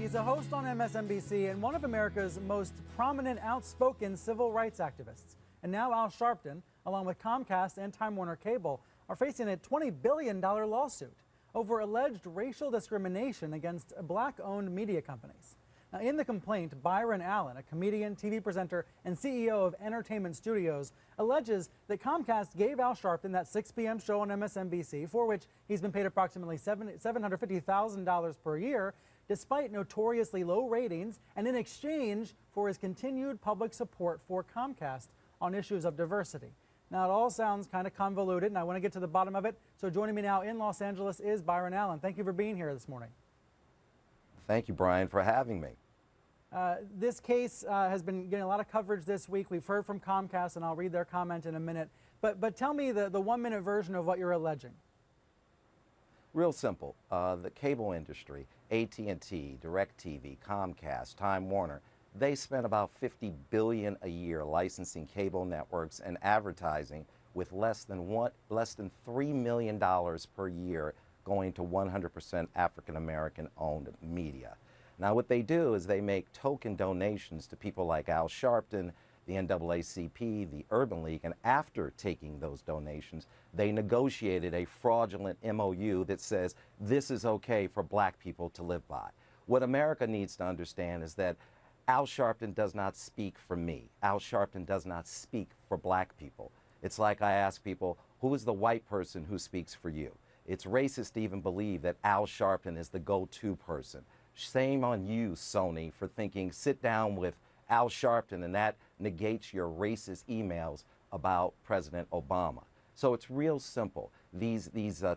He's a host on MSNBC and one of America's most prominent, outspoken civil rights activists. And now Al Sharpton, along with Comcast and Time Warner Cable, are facing a $20 billion lawsuit over alleged racial discrimination against black-owned media companies. Now, in the complaint, Byron Allen, a comedian, TV presenter, and CEO of Entertainment Studios, alleges that Comcast gave Al Sharpton that 6 p.m. show on MSNBC, for which he's been paid approximately $750,000 per year, despite notoriously low ratings, and in exchange for his continued public support for Comcast on issues of diversity. Now, it all sounds kind of convoluted, and I want to get to the bottom of it. So joining me now in Los Angeles is Byron Allen. Thank you for being here this morning. Thank you, Brian, for having me. This case has been getting a lot of coverage this week. We've heard from Comcast, and I'll read their comment in a minute. But tell me the 1-minute version of what you're alleging. Real simple. The cable industry, AT&T, DirecTV, Comcast, Time Warner, they spent about $50 billion a year licensing cable networks and advertising, with less than $3 million per year going to 100% African-American owned media. Now, what they do is they make token donations to people like Al Sharpton, the NAACP, the Urban League, and after taking those donations, they negotiated a fraudulent MOU that says this is okay for black people to live by. What America needs to understand is that Al Sharpton does not speak for me. Al Sharpton does not speak for black people. It's like I ask people, who is the white person who speaks for you? It's racist to even believe that Al Sharpton is the go-to person. Shame on you, Sony, for thinking sit down with Al Sharpton and that negates your racist emails about President Obama. So it's real simple. These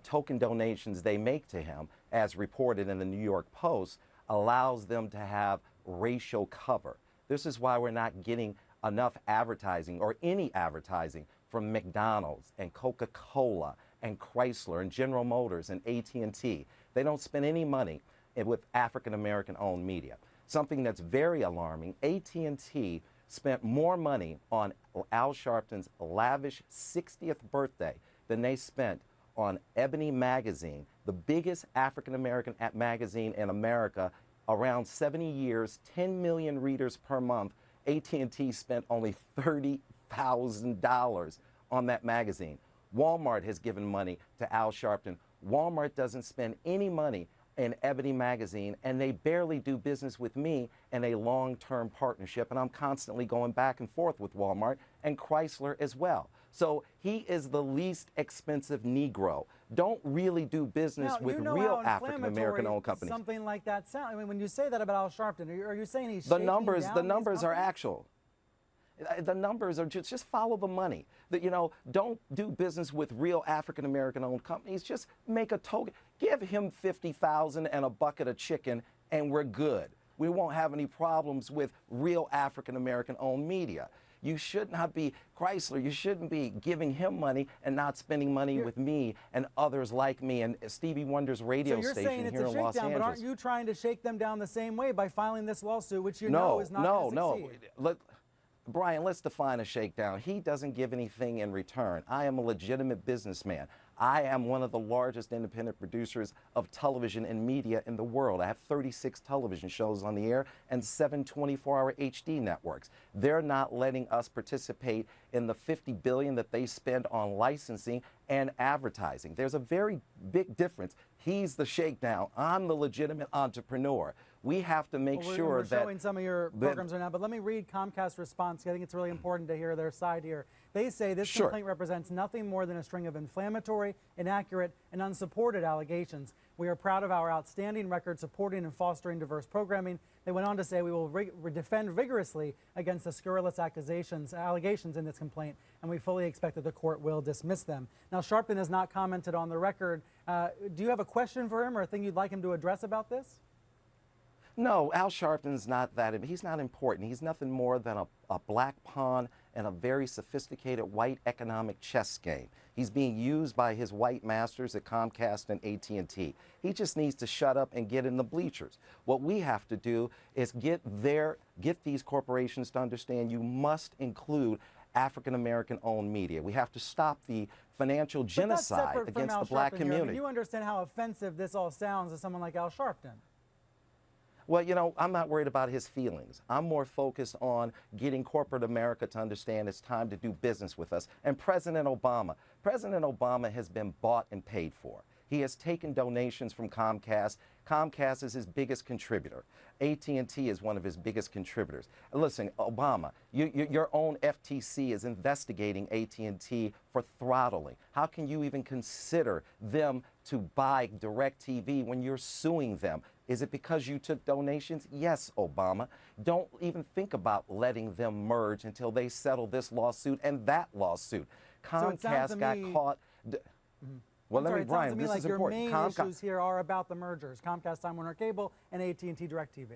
token donations they make to him, as reported in the New York Post, allows them to have racial cover. This is why we're not getting enough advertising or any advertising from McDonald's and Coca-Cola and Chrysler and General Motors and AT&T. They don't spend any money with African-American owned media. Something that's very alarming, AT&T spent more money on Al Sharpton's lavish 60th birthday than they spent on Ebony magazine, the biggest African-American magazine in America, around 70 years, 10 million readers per month. AT&T spent only $30,000 on that magazine. Walmart has given money to Al Sharpton. Walmart doesn't spend any money in Ebony magazine, and they barely do business with me in a long-term partnership, and I'm constantly going back and forth with Walmart and Chrysler as well. So he is the least expensive Negro. Don't really do business with real African-American owned companies. Something like that sound. I mean, when you say that about Al Sharpton, are you saying he's the numbers are actual. The numbers are just follow the money. That, you know, don't do business with real African-American owned companies. Just make a token. Give him $50,000 and a bucket of chicken, and we're good. We won't have any problems with real African-American owned media. You should not be Chrysler. You shouldn't be giving him money and not spending money with me and others like me and Stevie Wonder's radio station here in Los Angeles. But aren't you trying to shake them down the same way by filing this lawsuit, which you know is not going to succeed? Look, Brian, let's define a shakedown. He doesn't give anything in return. I am a legitimate businessman. I am one of the largest independent producers of television and media in the world. I have 36 television shows on the air and 7 24-hour HD networks. They're not letting us participate in the $50 billion that they spend on licensing and advertising. There's a very big difference. He's the shakedown. I'm the legitimate entrepreneur. We have to make sure that... We're showing some of your programs right now, but let me read Comcast's response. I think it's really important to hear their side here. They say this complaint represents nothing more than a string of inflammatory, inaccurate, and unsupported allegations. We are proud of our outstanding record supporting and fostering diverse programming. They went on to say we will defend vigorously against the scurrilous allegations in this complaint, and we fully expect that the court will dismiss them. Now, Sharpton has not commented on the record. Do you have a question for him or a thing you'd like him to address about this? No, Al Sharpton's not that. He's not important. He's nothing more than a black pawn in a very sophisticated white economic chess game. He's being used by his white masters at Comcast and AT&T. He just needs to shut up and get in the bleachers. What we have to do is get these corporations to understand you must include African-American owned media. We have to stop the financial genocide against the black community. You understand how offensive this all sounds to someone like Al Sharpton. Well, I'm not worried about his feelings. I'm more focused on getting corporate America to understand it's time to do business with us. And President Obama has been bought and paid for. He has taken donations from Comcast. Comcast is his biggest contributor. AT&T is one of his biggest contributors. Listen, Obama, your own FTC is investigating AT&T for throttling. How can you even consider them to buy DirecTV when you're suing them? Is it because you took donations? Yes, Obama. Don't even think about letting them merge until they settle this lawsuit and that lawsuit. Comcast got caught. Well, It sounds Brian, to me this like is your important. main issues here are about the mergers, Comcast, Time Warner Cable, and AT&T DirecTV.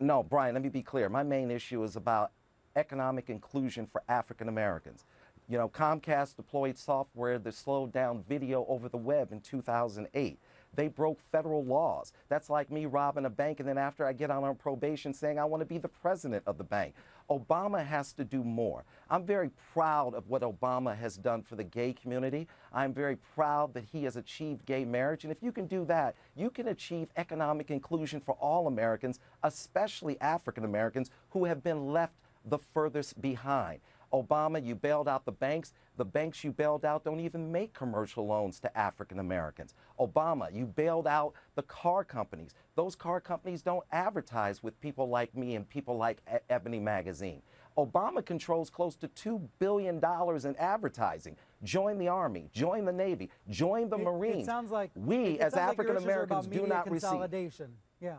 No, Brian, let me be clear. My main issue is about economic inclusion for African Americans. Comcast deployed software that slowed down video over the web in 2008. They broke federal laws. That's like me robbing a bank and then after I get out on probation saying I want to be the president of the bank. Obama has to do more. I'm very proud of what Obama has done for the gay community. I'm very proud that he has achieved gay marriage. And if you can do that, you can achieve economic inclusion for all Americans, especially African Americans who have been left the furthest behind. Obama, you bailed out the banks. The banks you bailed out don't even make commercial loans to African Americans. Obama, you bailed out the car companies. Those car companies don't advertise with people like me and people like Ebony Magazine. Obama controls close to $2 billion in advertising. Join the Army, join the Navy, join the Marines. It sounds like we as African Americans do not receive. Consolidation. Yeah.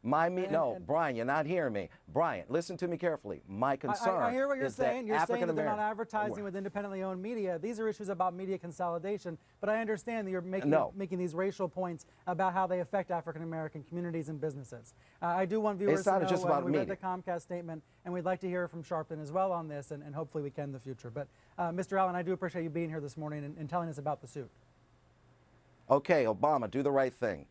Brian, you're not hearing me. Brian, listen to me carefully. My concern I hear what you're is saying. that You're saying that they're not African-American- advertising with independently owned media. These are issues about media consolidation, but I understand that you're making these racial points about how they affect African American communities and businesses. I do want viewers It's not to know, just about we read the media. Comcast statement, and we'd like to hear from Sharpton as well on this, and hopefully we can in the future. But Mr. Allen, I do appreciate you being here this morning and telling us about the suit. Okay, Obama, do the right thing.